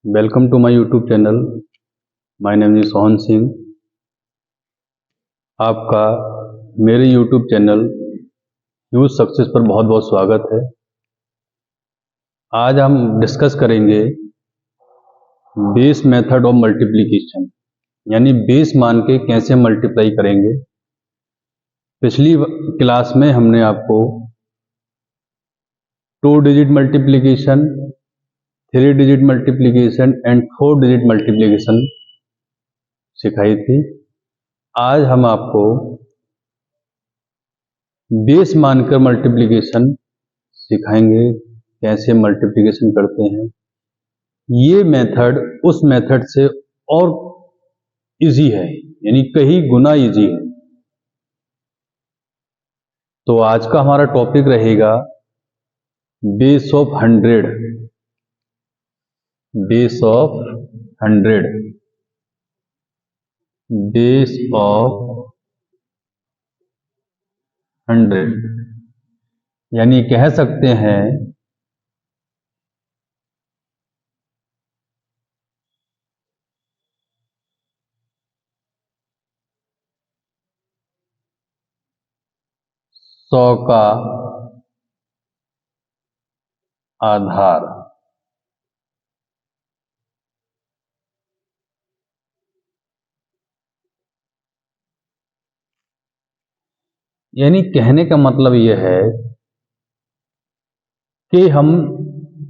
Welcome to my YouTube channel. My name is Sohan Singh. आपका मेरे YouTube channel huge success पर बहुत बहुत स्वागत है। आज हम डिस्कस करेंगे बेस मेथड ऑफ मल्टीप्लिकेशन, यानी बेस मान के कैसे मल्टीप्लाई करेंगे। पिछली क्लास में हमने आपको 2 digit multiplication, 3 digit multiplication and 4 digit multiplication सिखाई थी। आज हम आपको बेस मानकर मल्टीप्लिकेशन सिखाएंगे, कैसे मल्टीप्लिकेशन करते हैं। ये मेथड उस मेथड से और इजी है, यानी कहीं गुना इजी है। तो आज का हमारा टॉपिक रहेगा base of 100। Base of 100, base of 100, यानी कह सकते हैं सौ का आधार। यानी कहने का मतलब यह है कि हम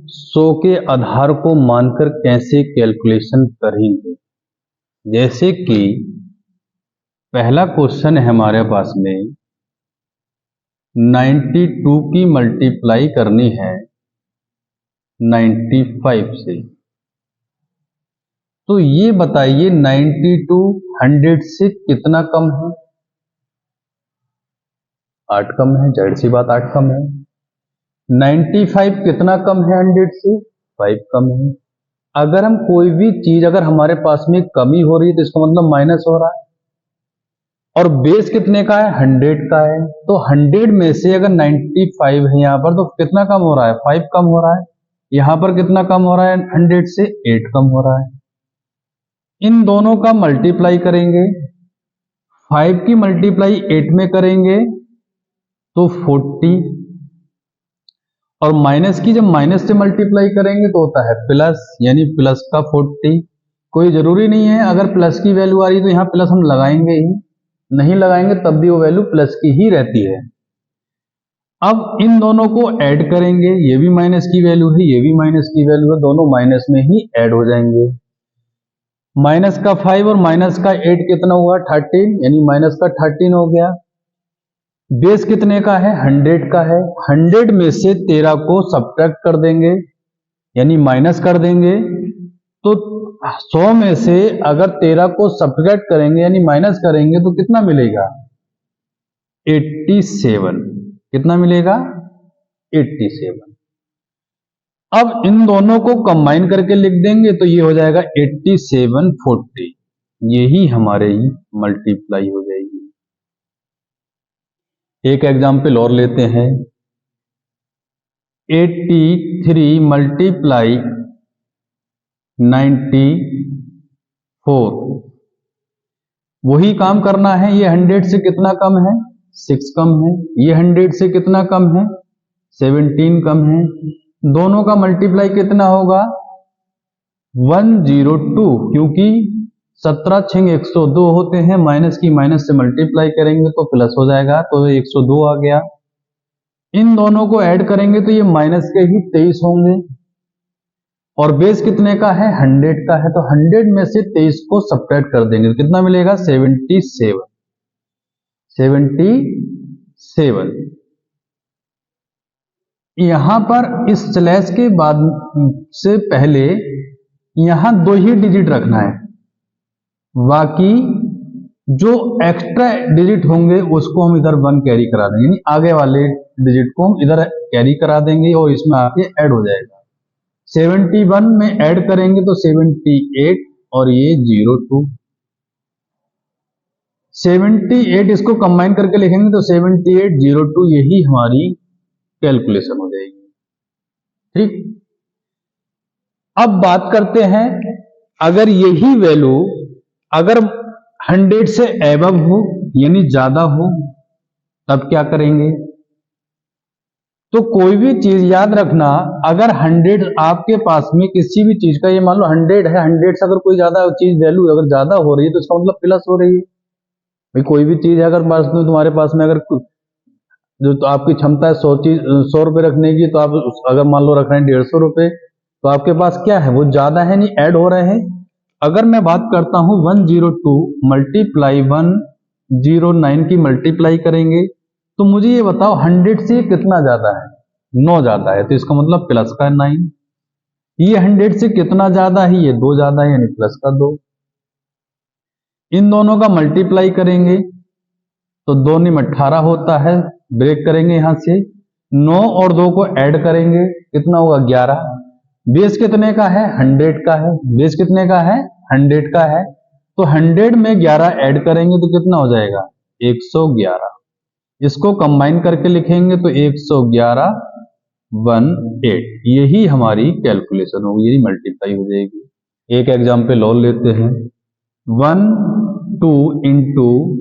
100 के आधार को मानकर कैसे कैलकुलेशन करेंगे। जैसे कि पहला क्वेश्चन है हमारे पास में 92 की मल्टीप्लाई करनी है 95 से। तो ये बताइए 92 100 से कितना कम है? 8 कम है, जाहिर सी बात 8 कम है। 95 कितना कम है 100 से? 5 कम है। अगर हम कोई भी चीज अगर हमारे पास में कमी हो रही है तो इसका मतलब माइनस हो रहा है। और बेस कितने का है? 100 का है। तो 100 में से अगर 95 है यहाँ पर, तो कितना कम हो रहा है? 5 कम हो रहा है। यहाँ पर कितना कम हो रहा है? 100 से 8 कम हो रहा है। इन दोनों का मल्टीप्लाई करेंगे। 5 की मल्टीप्लाई 8 में करेंगे तो 40, और माइनस की जब माइनस से मल्टीप्लाई करेंगे तो होता है प्लस, यानी प्लस का 40। कोई जरूरी नहीं है अगर प्लस की वैल्यू आ रही है तो यहाँ प्लस हम लगाएंगे ही, नहीं लगाएंगे तब भी वो वैल्यू प्लस की ही रहती है। अब इन दोनों को ऐड करेंगे, ये भी माइनस की वैल्यू है, ये भी माइनस की वैल्यू है, दोनों माइनस में ही ऐड हो जाएंगे। माइनस का 5 और माइनस का 8 कितना हुआ? 13, यानी माइनस का 13 हो गया। बेस कितने का है? 100 का है। 100 में से 13 को सब्ट्रैक्ट कर देंगे, यानी माइनस कर देंगे। तो 100 में से अगर 13 को सब्ट्रैक्ट करेंगे यानी माइनस करेंगे तो कितना मिलेगा? 87। कितना मिलेगा? 87। अब इन दोनों को कंबाइन करके लिख देंगे तो ये हो जाएगा 8740। यही हमारे मल्टीप्लाई हो जाएगी। एक एग्जाम्पल और लेते हैं। 83 मल्टीप्लाई 94। वही काम करना है। ये 100 से कितना कम है? 6 कम है। ये 100 से कितना कम है? 17 कम है। दोनों का मल्टीप्लाई कितना होगा? 102, क्योंकि 17 6 102 होते हैं। माइनस की माइनस से मल्टीप्लाई करेंगे तो प्लस हो जाएगा, तो 102 आ गया। इन दोनों को ऐड करेंगे तो ये माइनस के ही 23 होंगे। और बेस कितने का है? 100 का है। तो 100 में से 23 को सब्ट्रैक्ट कर देंगे तो कितना मिलेगा? 77। 77। यहां पर इस स्लैश के बाद से पहले यहां 2 ही डिजिट रखना है, बाकी जो एक्स्ट्रा डिजिट होंगे उसको हम इधर 1 कैरी करा देंगे, यानी आगे वाले डिजिट को हम इधर कैरी करा देंगे और इसमें आके ऐड हो जाएगा। 71 में ऐड करेंगे तो 78 और ये 02। 78 इसको कंबाइन करके लिखेंगे तो 7802, यही हमारी कैलकुलेशन हो जाएगी। ठीक। अब बात करते हैं, अगर यही वैल्यू अगर 100 से एबव हो यानी ज्यादा हो तब क्या करेंगे? तो कोई भी चीज याद रखना, अगर 100 आपके पास में किसी भी चीज का, ये मान लो 100 है, 100 से अगर कोई ज्यादा चीज वैल्यू अगर ज्यादा हो रही है तो इसका मतलब प्लस हो रही है। भाई कोई भी चीज है अगर पास में तुम्हारे पास में अगर जो तो आपकी क्षमता है 100 रुपए रखने की, तो आप अगर मान लो रख रहे हैं 150 रुपए, तो आपके पास क्या है, वो ज्यादा है, नहीं ऐड हो रहे हैं। अगर मैं बात करता हूं 102 मल्टीप्लाई 109 की मल्टीप्लाई करेंगे, तो मुझे ये बताओ 100 से कितना ज्यादा है? 9 ज्यादा है, तो इसका मतलब प्लस का 9। ये 100 से कितना ज्यादा है? ये 2 ज्यादा है, यानी प्लस का 2। इन दोनों का मल्टीप्लाई करेंगे तो 2 में 18 होता है, ब्रेक करेंगे यहां से, 9 और 2 को ऐड करेंगे, कितना होगा? 11। बेस कितने का है? 100 का है। बेस कितने का है? 100 का है। तो 100 में 11 ऐड करेंगे तो कितना हो जाएगा? 111। इसको कंबाइन करके लिखेंगे तो 111 18, यही हमारी कैलकुलेशन होगी, यही मल्टीप्लाई हो जाएगी। एक एग्जाम्पल और लेते हैं, 12 इंटू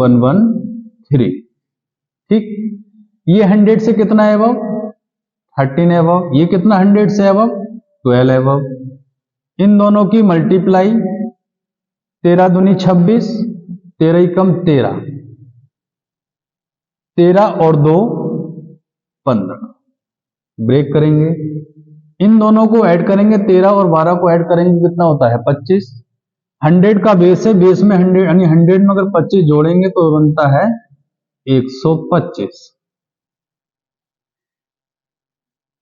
113, ठीक। ये 100 से कितना है अबव? 13 है अबव। ये कितना 100 से अबव? 12 है अबव। इन दोनों की मल्टीप्लाई, 13 दूनी 26, 13 कम 13, 13 और 2 15, ब्रेक करेंगे। इन दोनों को ऐड करेंगे, 13 और 12 को ऐड करेंगे, कितना होता है? 25। 100 का बेस है, बेस में 100 यानी 100 में अगर 25 जोड़ेंगे तो बनता है 125।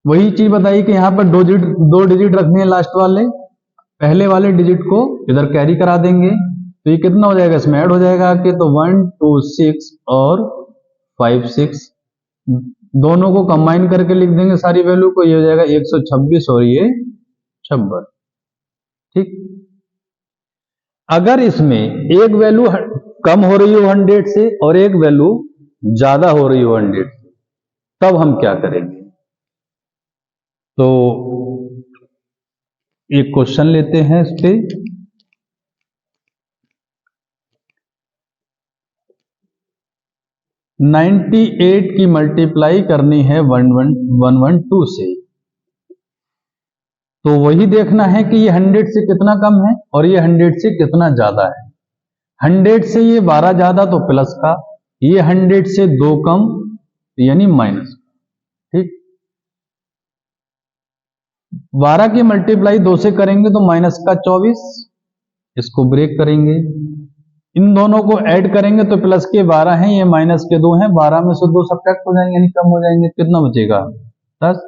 वही चीज बताई कि यहां पर 2 डिजिट रखने हैं लास्ट वाले, पहले वाले डिजिट को इधर कैरी करा देंगे, तो ये कितना हो जाएगा? इसमें ऐड हो जाएगा आके, तो 1 2 6 और 5 6, दोनों को कंबाइन करके लिख देंगे सारी वैल्यू को, ये हो जाएगा 126 और ये 56, ठीक। अगर इसमें एक वैल्यू कम हो रही हो 100 से और एक वैल्यू ज्यादा हो रही हो 100 से, तब हम क्या करेंगे? तो एक क्वेश्चन लेते हैं इस पे, "98 की मल्टीप्लाई करनी है 112 से", तो वही देखना है कि ये 100 से कितना कम है और ये 100 से कितना ज्यादा है। 100 से ये 12 ज्यादा तो प्लस का, ये 100 से 2 कम यानी माइनस का, ठीक। 12 की मल्टीप्लाई 2 से करेंगे तो माइनस का 24, इसको ब्रेक करेंगे। इन दोनों को ऐड करेंगे तो प्लस के 12 हैं, ये माइनस के 2 हैं, 12 में से 2 सब्ट्रैक्ट हो जाएंगे यानी कम हो जाएंगे, कितना बचेगा? 10।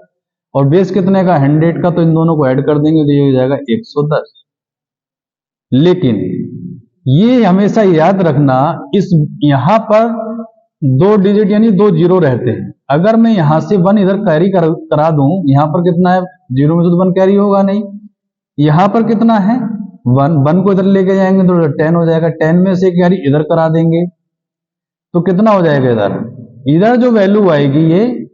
और बेस कितने का? 100 का, तो इन दोनों को ऐड कर देंगे तो ये हो जाएगा 110। लेकिन ये हमेशा याद रखना, इस यहां पर 2 डिजिट यानी 2 जीरो रहते हैं। अगर मैं यहां से 1 इधर कैरी करा दूं, यहां पर कितना है? 0 में से तो 1 कैरी होगा नहीं। यहां पर कितना है? 1 को इधर लेके जाएंगे तो 10 हो जाएगा, 10 में से कैरी इधर करा देंगे तो कितना हो जाएगा? इधर जो वैल्यू आएगी ये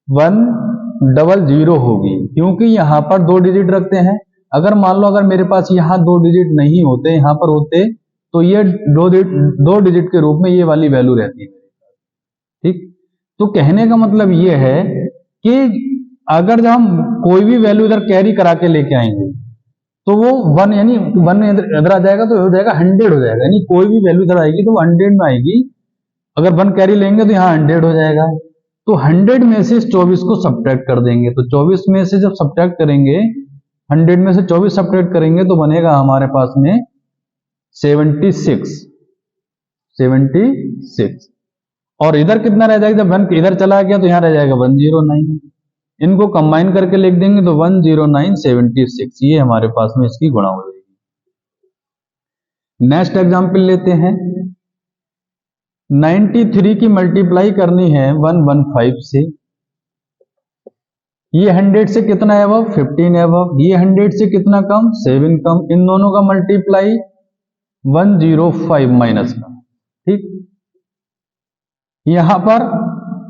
100 होगी, क्योंकि यहां पर 2 डिजिट रखते हैं। अगर मान लो अगर मेरे पास यहां 2 डिजिट नहीं होते, यहां पर होते, तो ये 2 डिजिट के रूप में ये वाली वैल्यू रहती है, ठीक। तो कहने का मतलब ये है कि अगर जब हम कोई भी वैल्यू इधर कैरी करा के लेके आएंगे तो वो 1 यानी 1 इधर आ जाएगा तो हो जाएगा 100 हो जाएगा, यानी कोई भी वैल्यू इधर आएगी तो वो 100 में आएगी। अगर 1 कैरी लेंगे तो यहाँ 100 हो जाएगा। तो 100 में से 24 को सब्ट्रैक्ट कर देंगे, तो 24 में से जब सब्ट्रैक्ट करेंगे, 100 में से 24 सब्ट्रैक्ट करेंगे तो बनेगा हमारे पास में 76। और इधर कितना रह जाएगा? जब 1 इधर चला गया तो यहाँ रह जाएगा 109। इनको कंबाइन करके लिख देंगे तो 10976, ये हमारे पास में इसकी गुणा हो जाएगी। नेक्स्ट एग्जांपल लेते हैं, 93 की मल्टीप्लाई करनी है 115 से। ये 100 से कितना है अबव? 15 है अबव। ये 100 से कितना कम? 7 कम। इन दोनों का मल्टीप्लाई 105 माइनस का, ठीक। यहां पर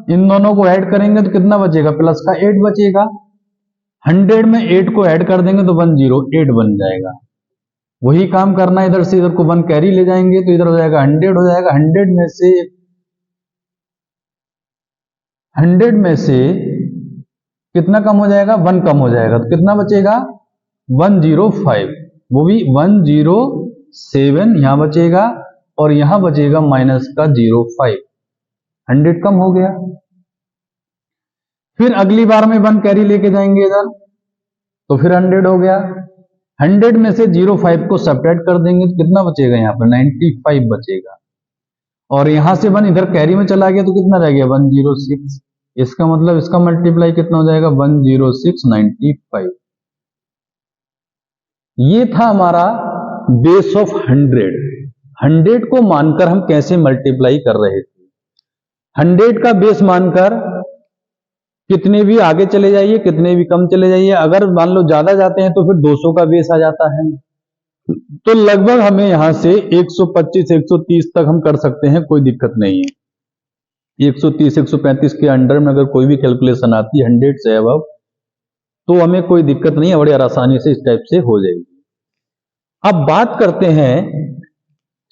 इन दोनों को ऐड करेंगे तो कितना बचेगा, प्लस का 8 बचेगा। 100 में 8 को ऐड कर देंगे तो 108 बन जाएगा। वही काम करना है, इधर से इधर को 1 कैरी ले जाएंगे तो इधर हो जाएगा 100 हो जाएगा। 100 में से कितना कम हो जाएगा, 1 कम हो जाएगा तो कितना बचेगा 105, वो भी 107 यहां बचेगा और यहां बचेगा माइनस का 05, 100 कम हो गया। फिर अगली बार में 1 कैरी लेके जाएंगे इधर तो फिर 100 हो गया। 100 में से 05 को सब्ट्रैक्ट कर देंगे तो कितना बचेगा, यहाँ पर 95 बचेगा। और यहां से 1 इधर कैरी में चला गया तो कितना रह गया 106। इसका मतलब इसका मल्टीप्लाई कितना हो जाएगा 10695। ये था हमारा बेस ऑफ 100। 100 को मानकर हम कैसे मल्टीप्लाई कर रहे थे। 100 का बेस मानकर कितने भी आगे चले जाइए, कितने भी कम चले जाइए। अगर मान लो ज्यादा जाते हैं तो फिर 200 का बेस आ जाता है। तो लगभग हमें यहां से 125 130 तक हम कर सकते हैं, कोई दिक्कत नहीं है। 130 135 के अंडर में अगर कोई भी कैलकुलेशन आती है 100 से अबव तो हमें कोई दिक्कत नहीं है, बड़ी आसानी से इस टाइप से हो जाएगी। अब बात करते हैं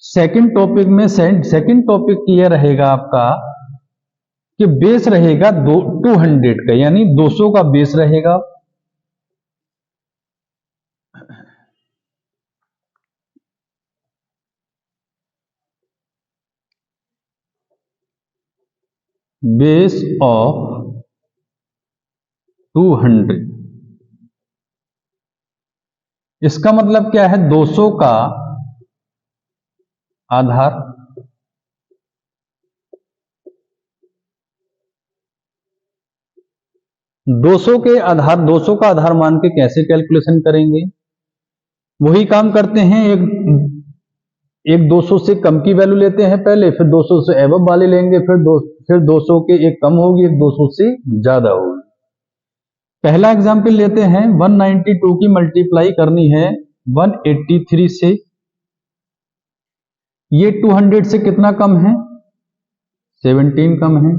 सेकंड टॉपिक में। सेकंड टॉपिक यह रहेगा आपका कि बेस रहेगा 200 का, यानी 200 का बेस रहेगा। बेस ऑफ 200, इसका मतलब क्या है, 200 का आधार। दो सौ का आधार मान के कैसे कैलकुलेशन करेंगे, वही काम करते हैं। एक 200 से कम की वैल्यू लेते हैं पहले, फिर 200 से एबव वाले लेंगे, फिर 200 के एक कम होगी, एक 200 से ज्यादा होगी। पहला एग्जाम्पल लेते हैं। 192 की मल्टीप्लाई करनी है 183 से। ये 200 से कितना कम है, 17 कम है।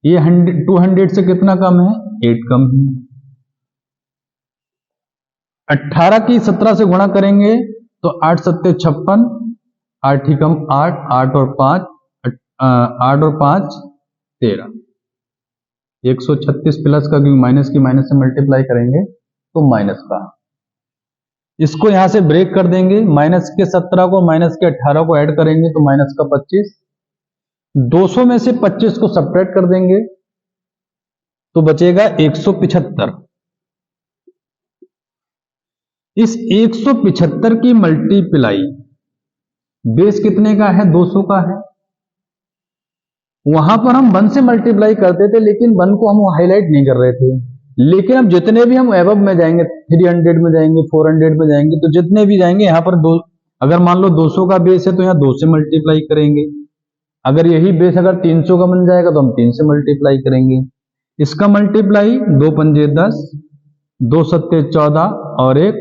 ये 200 से कितना कम है, 8 कम है। 18 की 17 से गुणा करेंगे तो 8 सत्ते 56, 8 ही कम 8, 8 और 5 13। 136 प्लस का, क्योंकि माइनस की माइनस से मल्टीप्लाई करेंगे तो माइनस का। इसको यहां से ब्रेक कर देंगे। माइनस के 17 को माइनस के 18 को ऐड करेंगे तो माइनस का 25। 200 में से 25 को सब्ट्रैक्ट कर देंगे तो बचेगा 175। इस 175 की मल्टीप्लाई बेस कितने का है, 200 का है। वहां पर हम 1 से मल्टीप्लाई करते थे, लेकिन 1 को हम हाईलाइट नहीं कर रहे थे। लेकिन अब जितने भी हम एबव में जाएंगे, 300 में जाएंगे, 400 में जाएंगे, तो जितने भी जाएंगे यहां पर अगर मान लो 200 का बेस है तो यहां 2 से मल्टीप्लाई करेंगे। अगर यही बेस अगर 300 का बन जाएगा तो हम 3 से मल्टीप्लाई करेंगे। इसका मल्टीप्लाई 2 पंजे 10, 2 सत्ते 14 और 1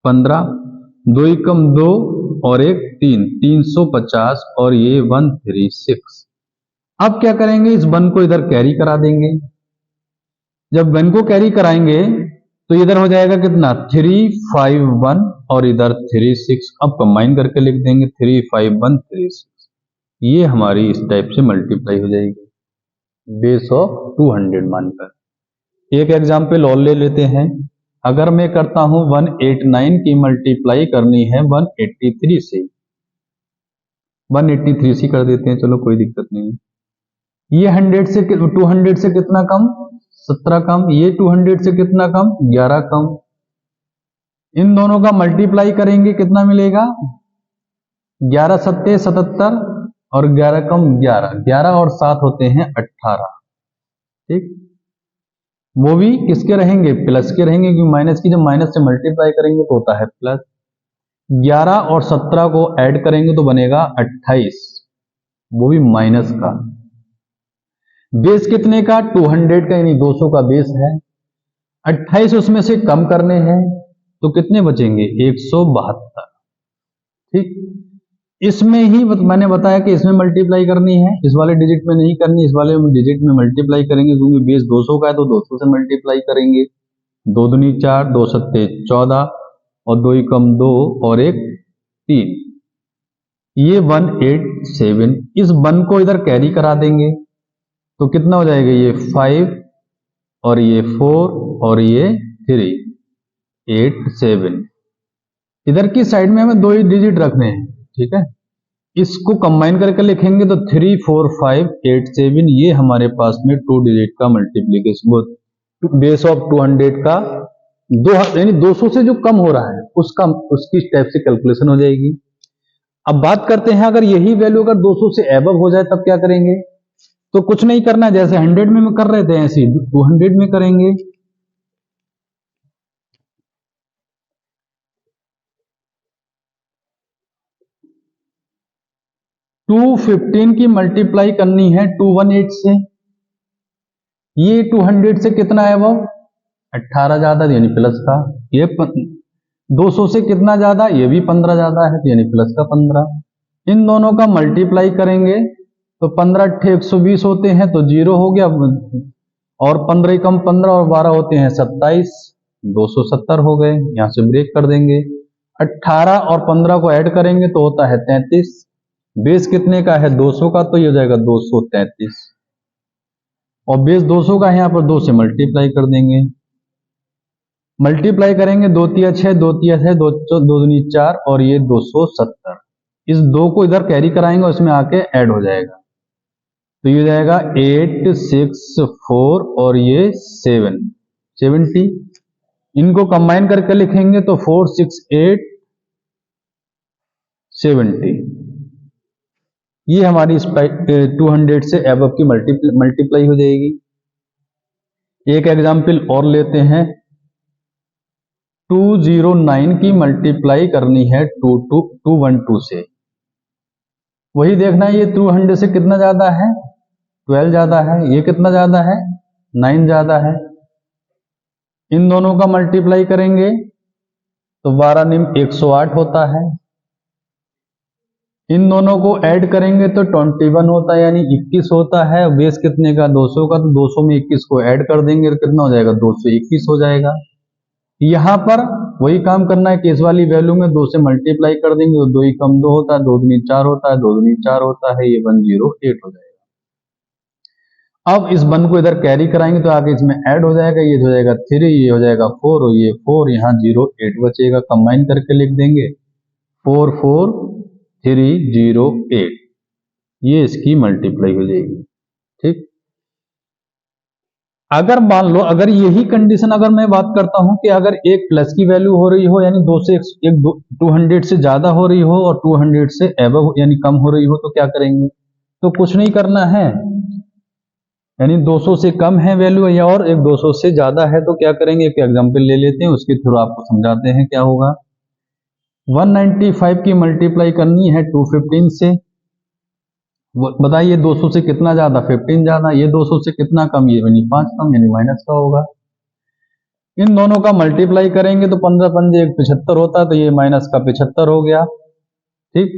15, 2 एकम 2 और 1 3, 350 और ये 136। अब क्या करेंगे, इस 1 को इधर कैरी करा देंगे। जब 1 को कैरी कराएंगे तो इधर हो जाएगा कितना, 351 और इधर 36। अब कंबाइन करके लिख देंगे 35136। ये हमारी इस टाइप से मल्टीप्लाई हो जाएगी बेस ऑफ 200 मानकर। एक एग्जाम्पल और ले लेते हैं। अगर मैं करता हूं 189 की मल्टीप्लाई करनी है 183 से, 183 से कर देते हैं, चलो कोई दिक्कत नहीं। ये 200 से कितना कम, 17 कम। ये 200 से कितना कम, 11 कम। इन दोनों का मल्टीप्लाई करेंगे कितना मिलेगा, 11 सत्ते 77 और 11 कम 11, 11 और 7 होते हैं 18। ठीक, वो भी किसके रहेंगे, प्लस के रहेंगे, क्योंकि माइनस की जब माइनस से मल्टीप्लाई करेंगे तो होता है प्लस। 11 और 17 को ऐड करेंगे तो बनेगा 28, वो भी माइनस का। बेस कितने का, 200 का, यानी 200 का बेस है। 28 उसमें से कम करने हैं तो कितने बचेंगे, 172। ठीक, इसमें ही मैंने बताया कि इसमें मल्टीप्लाई करनी है, इस वाले डिजिट में नहीं करनी, इस वाले डिजिट में मल्टीप्लाई करेंगे क्योंकि बेस 200 का है तो 200 से मल्टीप्लाई करेंगे। 2 दूनी 4, 2 सत्ते 14 और 2 एकम 2 और 1 3, ये 187। इस 1 को इधर कैरी करा देंगे तो कितना हो जाएगा, ये 5 और ये 4 और ये 3, 8 7। इधर की साइड में हमें 2 ही डिजिट रखने हैं, ठीक है। इसको कंबाइन करके लिखेंगे तो 3 4 5 8 7, ये हमारे पास में 2 डिजिट का मल्टीप्लीकेशन बेस ऑफ 200 का यानी 200 से जो कम हो रहा है उसकी स्टेप से कैलकुलेशन हो जाएगी। अब बात करते हैं अगर यही वैल्यू अगर 200 से एबव हो जाए तब क्या करेंगे, तो कुछ नहीं करना है, जैसे 100 में कर रहे थे ऐसे 200 में करेंगे। टू 15 की मल्टीप्लाई करनी है 218 से, ये 200 से कितना है वो 18 ज्यादा यानी प्लस का, ये 200 से कितना ज्यादा, ये भी 15 ज्यादा है यानी प्लस का 15। इन दोनों का मल्टीप्लाई करेंगे तो 15 8 120 होते हैं तो 0 हो गया, और 15 कम 15 और 12 होते हैं 27, 270 हो गए, यहां से ब्रेक कर देंगे। 18 और 15 को ऐड करेंगे तो होता है 33। बेस कितने का है 200 का, तो ये हो जाएगा 233, और बेस 200 का है, यहां पर 2 से मल्टीप्लाई कर देंगे। मल्टीप्लाई करेंगे 2 तिया 6, 2 तिया 6, 2 दूनी 4 और ये 270। इस 2 को इधर कैरी कराएंगे, उसमें आके ऐड हो जाएगा तो ये जाएगा 8 6 4 और ये 7 70। इनको कंबाइन करके लिखेंगे तो 4 6 8 70। ये हमारी 200 से एबव की मल्टीप्लाई हो जाएगी। एक एग्जाम्पल और लेते हैं, 209 की मल्टीप्लाई करनी है 212 से। वही देखना है ये 200 से कितना ज्यादा है, 12 ज्यादा है, ये कितना ज्यादा है 9 ज्यादा है। इन दोनों का मल्टीप्लाई करेंगे तो 12 निम 108 होता है। इन दोनों को ऐड करेंगे तो 21 होता है यानी 21 होता है। बेस कितने का 200 का, तो 200 में 21 को ऐड कर देंगे तो कितना हो जाएगा 221 हो जाएगा। यहां पर वही काम करना है कि इस वाली वैल्यू में 2 से मल्टीप्लाई कर देंगे तो 2 ही कम 2 होता है, 2 दूनी 4 होता है, 2 दूनी 4 होता है, ये 108 हो जाएगा। अब इस 1 को इधर कैरी कराएंगे तो आगे इसमें ऐड हो जाएगा, ये हो जाएगा 3, ये हो जाएगा 4 और ये 4, यहाँ 08 बचेगा, कंबाइन करके लिख देंगे 4 4 3 0 8, ये इसकी मल्टीप्लाई हो जाएगी, ठीक। अगर मान लो अगर यही कंडीशन अगर मैं बात करता हूं कि अगर एक प्लस की वैल्यू हो रही हो यानी 2 से 200 से ज्यादा हो रही हो और 200 से एबव यानी कम हो रही हो तो क्या करेंगे, तो कुछ नहीं करना है, यानी 200 से कम है वैल्यू या और एक 200 से ज्यादा है तो क्या करेंगे, एक एग्जांपल ले लेते हैं उसके थ्रू आपको समझाते हैं क्या होगा। 195 की मल्टीप्लाई करनी है 215 से, बताइए 200 से कितना ज्यादा 15 ज्यादा, ये 200 से कितना कम, ये यानी 5 कम यानी माइनस का होगा। इन दोनों का मल्टीप्लाई करेंगे तो 15 पंजे 75 होता है तो ये माइनस का 75 हो गया, ठीक।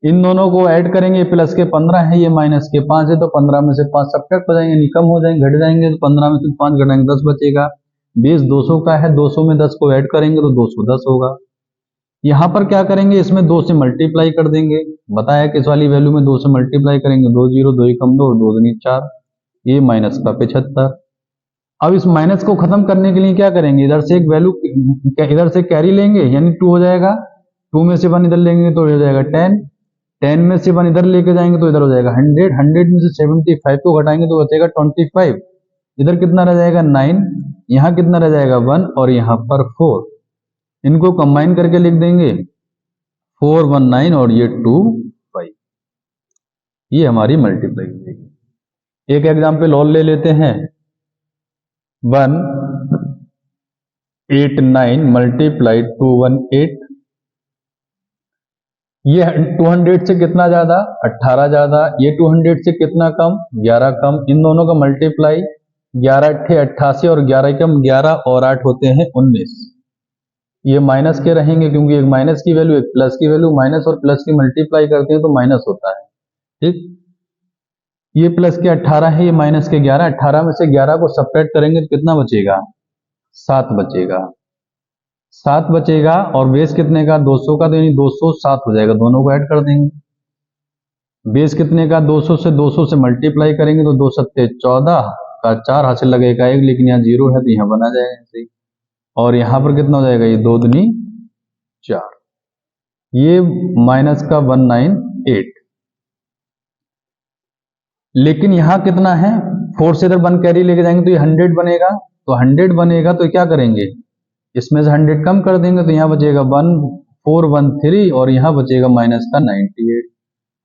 इन दोनों को ऐड करेंगे, प्लस के 15 है, ये माइनस के 5 है, तो 15 में से 5 सब्ट्रैक्ट हो जाएंगे, कम हो जाएंगे, घट जाएंगे, तो 15 में से 5 घटाएंगे 10 बचेगा। बेस 200 का है, 200 में 10 को ऐड करेंगे तो 210 होगा। यहां पर क्या करेंगे, इसमें 2 से मल्टीप्लाई कर देंगे, बताया कि इस वाली वैल्यू में 2 से मल्टीप्लाई करेंगे, 2 0 2 कम 2 और 2 दूनी 4, ये माइनस का 75। अब इस माइनस को खत्म करने के लिए क्या करेंगे, इधर से एक वैल्यू इधर से कैरी लेंगे यानी 2 हो जाएगा, 2 में से 1 इधर लेंगे तो हो जाएगा 10, 10 में से 1 इधर लेके जाएंगे तो इधर हो जाएगा 100, 100 में से 75 को घटाएंगे तो बचेगा 25, इधर कितना रह जाएगा 9, यहाँ कितना रह जाएगा 1 और यहाँ पर 4, इनको कंबाइन करके लिख देंगे 419 और ये 25, ये हमारी मल्टीप्लाई हो जाएगी। एक एग्जांपल और ले लेते हैं, 189 मल्टीप्लाई 218, ये 200 से कितना ज्यादा 18 ज्यादा, ये 200 से कितना कम 11 कम, इन दोनों का मल्टीप्लाई 11 8 88 और 11 कम 11 और 8 होते हैं 19, ये माइनस के रहेंगे क्योंकि एक माइनस की वैल्यू एक प्लस की वैल्यू, माइनस और प्लस की मल्टीप्लाई करते हैं तो माइनस होता है। ठीक, ये प्लस के 18 है, ये माइनस के 11, 18 में से 11 को सब्ट्रैक्ट करेंगे तो कितना बचेगा, 7 बचेगा। 7 बचेगा और बेस कितने का, 200 का, तो यानी 207 हो जाएगा, दोनों को ऐड कर देंगे। बेस कितने का, 200 से मल्टीप्लाई करेंगे तो 2 सत्ते 14 का 4 हासिल लगेगा 1, लेकिन यहाँ 0 है तो यहाँ बना जाएगा ऐसे ही। और यहाँ पर कितना हो जाएगा, ये 2 दूनी 4, ये माइनस का 198। लेकिन यहाँ कितना है, 4 से इधर 1 कैरी लेके जाएंगे तो ये 100 बनेगा, तो 100 बनेगा तो क्या करेंगे, इसमें से 100 कम कर देंगे तो यहाँ बचेगा 1413 और यहाँ बचेगा माइनस का 98।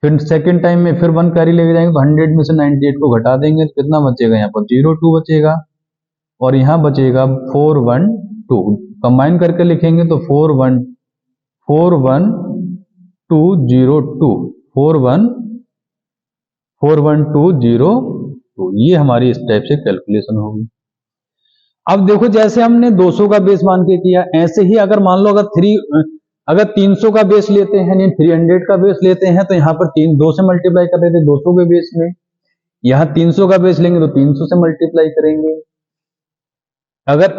फिर सेकेंड टाइम में फिर 1 कैरी लेके जाएंगे तो 100 में से 98 को घटा देंगे तो कितना बचेगा, यहाँ पर 02 बचेगा और यहाँ बचेगा 412। कंबाइन करके लिखेंगे तो 41202, 41202, ये हमारी इस टाइप से कैलकुलेशन होगी। अब देखो जैसे हमने 200 का बेस मान के किया, ऐसे ही अगर मान लो अगर 300 का बेस लेते हैं यानी 300 का बेस लेते हैं तो यहाँ पर 2 से मल्टीप्लाई कर देते 200 के बेस में, यहाँ 300 का बेस लेंगे तो 300 से मल्टीप्लाई करेंगे। अगर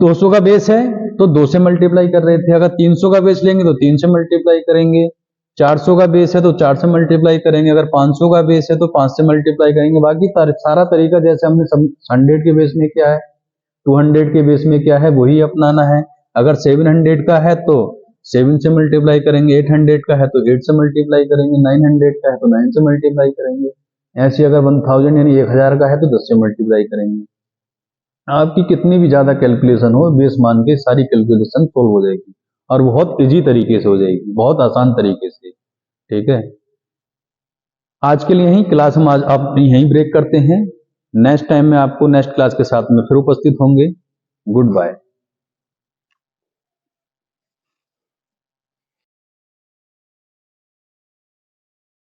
200 का बेस है तो 2 से मल्टीप्लाई कर रहे थे, अगर 300 का बेस लेंगे तो 3 से मल्टीप्लाई करेंगे, 400 का बेस है तो 4 से मल्टीप्लाई करेंगे, अगर 500 का बेस है तो 5 से मल्टीप्लाई करेंगे। बाकी सारा तरीका जैसे हमने 100 के बेस में क्या है, 200 के बेस में क्या है, वही अपनाना है। अगर 700 का है तो 7 से मल्टीप्लाई करेंगे, 800 का है तो 8 से मल्टीप्लाई करेंगे, 900 का है तो 9 से मल्टीप्लाई करेंगे। ऐसे अगर 1000 यानी 1000 का है तो 10 से मल्टीप्लाई करेंगे। आपकी कितनी भी ज्यादा कैलकुलेशन हो, बेस मान के सारी कैलकुलेशन सोल्व हो जाएगी और बहुत इजी तरीके से हो जाएगी, बहुत आसान तरीके से। ठीक है, आज के लिए यही क्लास हम आज आप यहीं ब्रेक करते हैं। नेक्स्ट टाइम में आपको नेक्स्ट क्लास के साथ में फिर उपस्थित होंगे। Good bye.